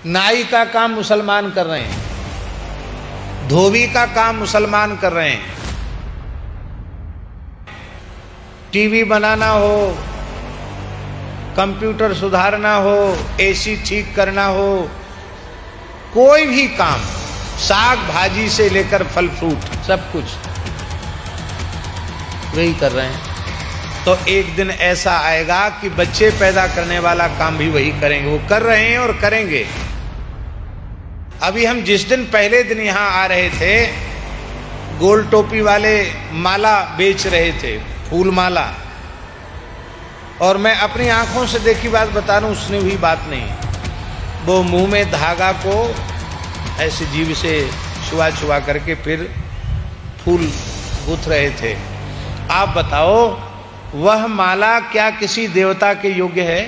नाई का काम मुसलमान कर रहे हैं, धोबी का काम मुसलमान कर रहे हैं। टीवी बनाना हो, कंप्यूटर सुधारना हो, एसी ठीक करना हो, कोई भी काम, साग भाजी से लेकर फल फ्रूट सब कुछ वही कर रहे हैं। तो एक दिन ऐसा आएगा कि बच्चे पैदा करने वाला काम भी वही करेंगे। वो कर रहे हैं और करेंगे। अभी हम जिस दिन पहले दिन यहां आ रहे थे, गोल टोपी वाले माला बेच रहे थे, फूल माला, और मैं अपनी आंखों से देखी बात बता रहा हूं, उसने हुई बात नहीं। वो मुंह में धागा को ऐसे जीभ से छुआ छुआ करके फिर फूल गुथ रहे थे। आप बताओ, वह माला क्या किसी देवता के योग्य है?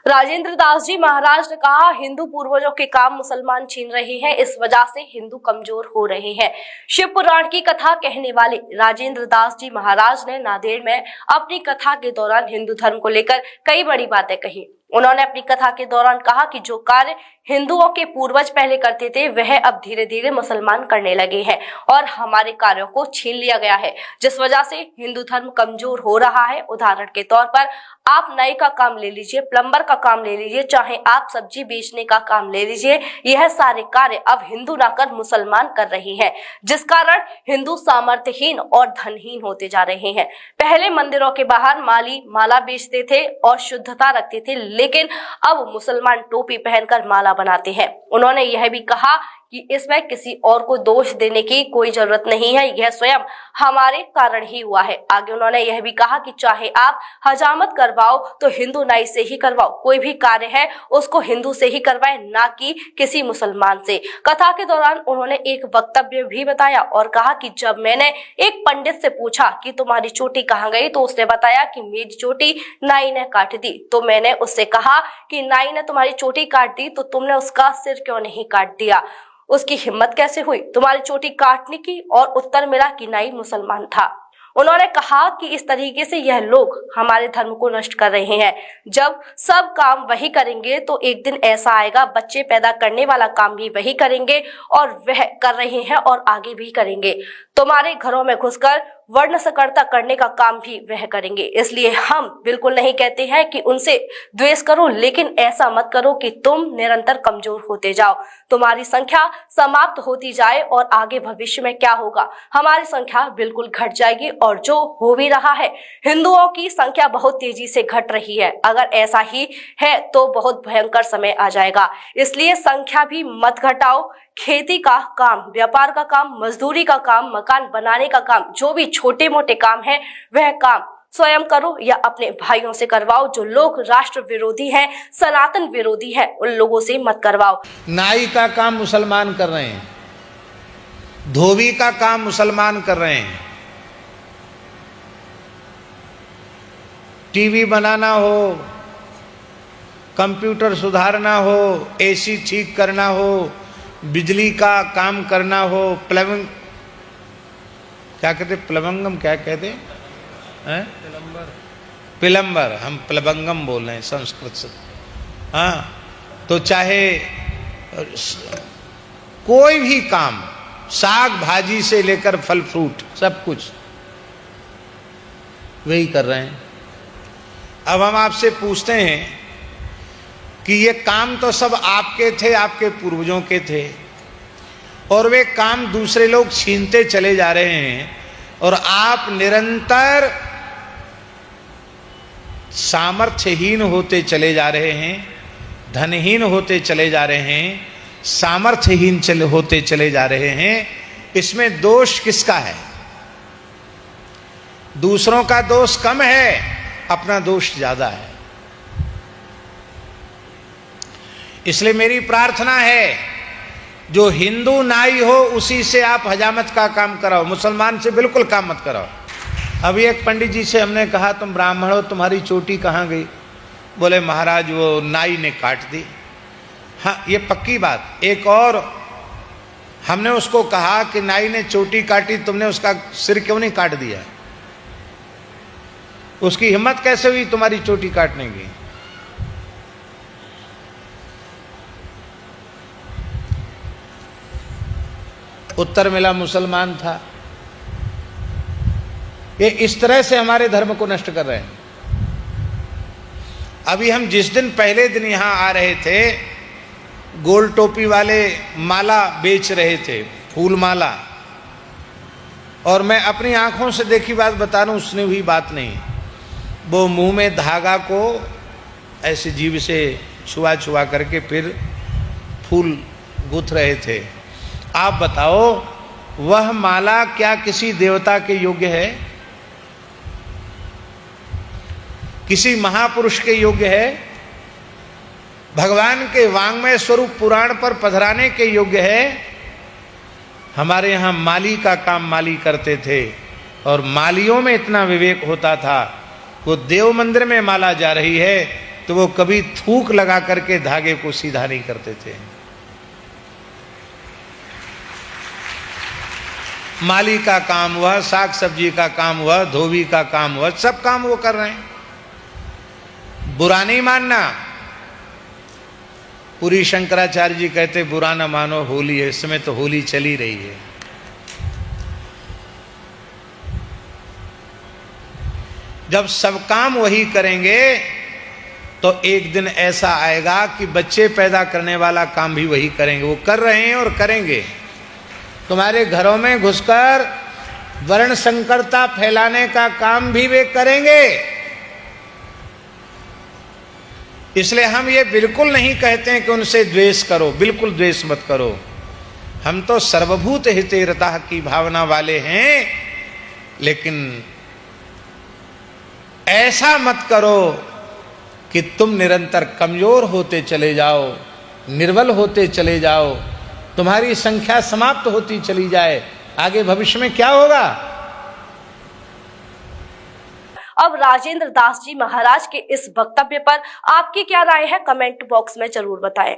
राजेंद्र दास जी महाराज ने कहा, हिंदू पूर्वजों के काम मुसलमान छीन रहे हैं, इस वजह से हिंदू कमजोर हो रहे हैं। शिव पुराण की कथा कहने वाले राजेंद्र दास जी महाराज ने नांदेड़ में अपनी कथा के दौरान हिंदू धर्म को लेकर कई बड़ी बातें कही। उन्होंने अपनी कथा के दौरान कहा कि जो कार्य हिंदुओं के पूर्वज पहले करते थे, वह अब धीरे धीरे मुसलमान करने लगे हैं और हमारे कार्यों को छीन लिया गया है, जिस वजह से हिंदू धर्म कमजोर हो रहा है। उदाहरण के तौर पर आप नाई का काम ले लीजिए, प्लम्बर का काम ले लीजिए, चाहे आप सब्जी बेचने का काम ले लीजिए, यह सारे कार्य अब हिंदू ना कर मुसलमान कर रहे हैं, जिस कारण हिंदू सामर्थ्यहीन और धनहीन होते जा रहे हैं। पहले मंदिरों के बाहर माली माला बेचते थे और शुद्धता रखते थे, लेकिन अब मुसलमान टोपी पहनकर माला बनाते हैं। उन्होंने यह भी कहा कि इसमें किसी और को दोष देने की कोई जरूरत नहीं है, यह स्वयं हमारे कारण ही हुआ है। आगे उन्होंने यह भी कहा कि चाहे आप हजामत करवाओ तो हिंदू नाई से ही करवाओ, कोई भी कार्य है उसको हिंदू से ही करवाए, ना कि किसी मुसलमान से। कथा के दौरान उन्होंने एक वक्तव्य भी बताया और कहा कि जब मैंने एक पंडित से पूछा कि तुम्हारी चोटी कहाँ गई, तो उसने बताया कि मेरी चोटी नाई ने काट दी। तो मैंने उससे कहा कि नाई ने तुम्हारी चोटी काट दी तो तुमने उसका सिर क्यों नहीं काट दिया? उसकी हिम्मत कैसे हुई तुम्हारी चोटी काटने की? और उत्तर मिला कि नाई मुसलमान था। उन्होंने कहा कि इस तरीके से यह लोग हमारे धर्म को नष्ट कर रहे हैं। जब सब काम वही करेंगे तो एक दिन ऐसा आएगा, बच्चे पैदा करने वाला काम भी वही करेंगे और वह कर रहे हैं और आगे भी करेंगे। तुम्हारे घरों में घुसकर वर्ण सकरता करने का काम भी वह करेंगे। इसलिए हम बिल्कुल नहीं कहते हैं कि उनसे द्वेष करो, लेकिन ऐसा मत करो कि तुम निरंतर कमजोर होते जाओ, तुम्हारी संख्या समाप्त होती जाए और आगे भविष्य में क्या होगा, हमारी संख्या बिल्कुल घट जाएगी। और जो हो भी रहा है, हिंदुओं की संख्या बहुत तेजी से घट रही है। अगर ऐसा ही है तो बहुत भयंकर समय आ जाएगा। इसलिए संख्या भी मत घटाओ। खेती का काम, व्यापार का काम, मजदूरी का काम, मकान बनाने का काम, जो भी छोटे मोटे काम है, वह काम स्वयं करो या अपने भाइयों से करवाओ। जो लोग राष्ट्र विरोधी हैं, सनातन विरोधी हैं, उन लोगों से मत करवाओ। नाई का काम मुसलमान कर रहे हैं, धोबी का काम मुसलमान कर रहे हैं। टीवी बनाना हो, कंप्यूटर सुधारना हो, एसी ठीक करना हो, बिजली का काम करना हो, प्लम्बिंग, क्या कहते, प्लम्बंगम क्या कहते हैं, प्लम्बर, हम प्लबंगम बोल रहे हैं संस्कृत से। हाँ, तो चाहे कोई भी काम, साग भाजी से लेकर फल फ्रूट सब कुछ वही कर रहे हैं। अब हम आपसे पूछते हैं कि ये काम तो सब आपके थे, आपके पूर्वजों के थे, और वे काम दूसरे लोग छीनते चले जा रहे हैं, और आप निरंतर सामर्थ्यहीन होते चले जा रहे हैं, धनहीन होते चले जा रहे हैं, सामर्थ्यहीन होते चले जा रहे हैं। इसमें दोष किसका है? दूसरों का दोष कम है, अपना दोष ज्यादा है। इसलिए मेरी प्रार्थना है, जो हिंदू नाई हो उसी से आप हजामत का काम कराओ, मुसलमान से बिल्कुल काम मत कराओ। अभी एक पंडित जी से हमने कहा, तुम ब्राह्मण हो, तुम्हारी चोटी कहाँ गई? बोले महाराज वो नाई ने काट दी। हाँ, ये पक्की बात। एक और हमने उसको कहा कि नाई ने चोटी काटी, तुमने उसका सिर क्यों नहीं काट दिया? उसकी हिम्मत कैसे हुई तुम्हारी चोटी काटने की? उत्तर मिला मुसलमान था। ये इस तरह से हमारे धर्म को नष्ट कर रहे हैं। अभी हम जिस दिन पहले दिन यहां आ रहे थे, गोल टोपी वाले माला बेच रहे थे, फूल माला, और मैं अपनी आंखों से देखी बात बता रहा हूं, उसने हुई बात नहीं। वो मुंह में धागा को ऐसे जीभ से छुआ छुआ करके फिर फूल गूंथ रहे थे। आप बताओ, वह माला क्या किसी देवता के योग्य है? किसी महापुरुष के योग्य है? भगवान के वांग्मय स्वरूप पुराण पर पधराने के योग्य है? हमारे यहाँ माली का काम माली करते थे, और मालियों में इतना विवेक होता था, वो देव मंदिर में माला जा रही है तो वो कभी थूक लगा करके धागे को सीधा नहीं करते थे। माली का काम हुआ, साग सब्जी का काम हुआ, धोबी का काम हुआ, सब काम वो कर रहे हैं। बुरा नहीं मानना। पूरी शंकराचार्य जी कहते बुरा न मानो होली है, इस समय तो होली चली रही है। जब सब काम वही करेंगे तो एक दिन ऐसा आएगा कि बच्चे पैदा करने वाला काम भी वही करेंगे। वो कर रहे हैं और करेंगे। तुम्हारे घरों में घुसकर वर्ण संकरता फैलाने का काम भी वे करेंगे। इसलिए हम ये बिल्कुल नहीं कहते हैं कि उनसे द्वेष करो, बिल्कुल द्वेष मत करो। हम तो सर्वभूत हितेरता की भावना वाले हैं, लेकिन ऐसा मत करो कि तुम निरंतर कमजोर होते चले जाओ, निर्बल होते चले जाओ, तुम्हारी संख्या समाप्त होती चली जाए। आगे भविष्य में क्या होगा? अब राजेंद्र दास जी महाराज के इस वक्तव्य पर आपकी क्या राय है? कमेंट बॉक्स में जरूर बताएं।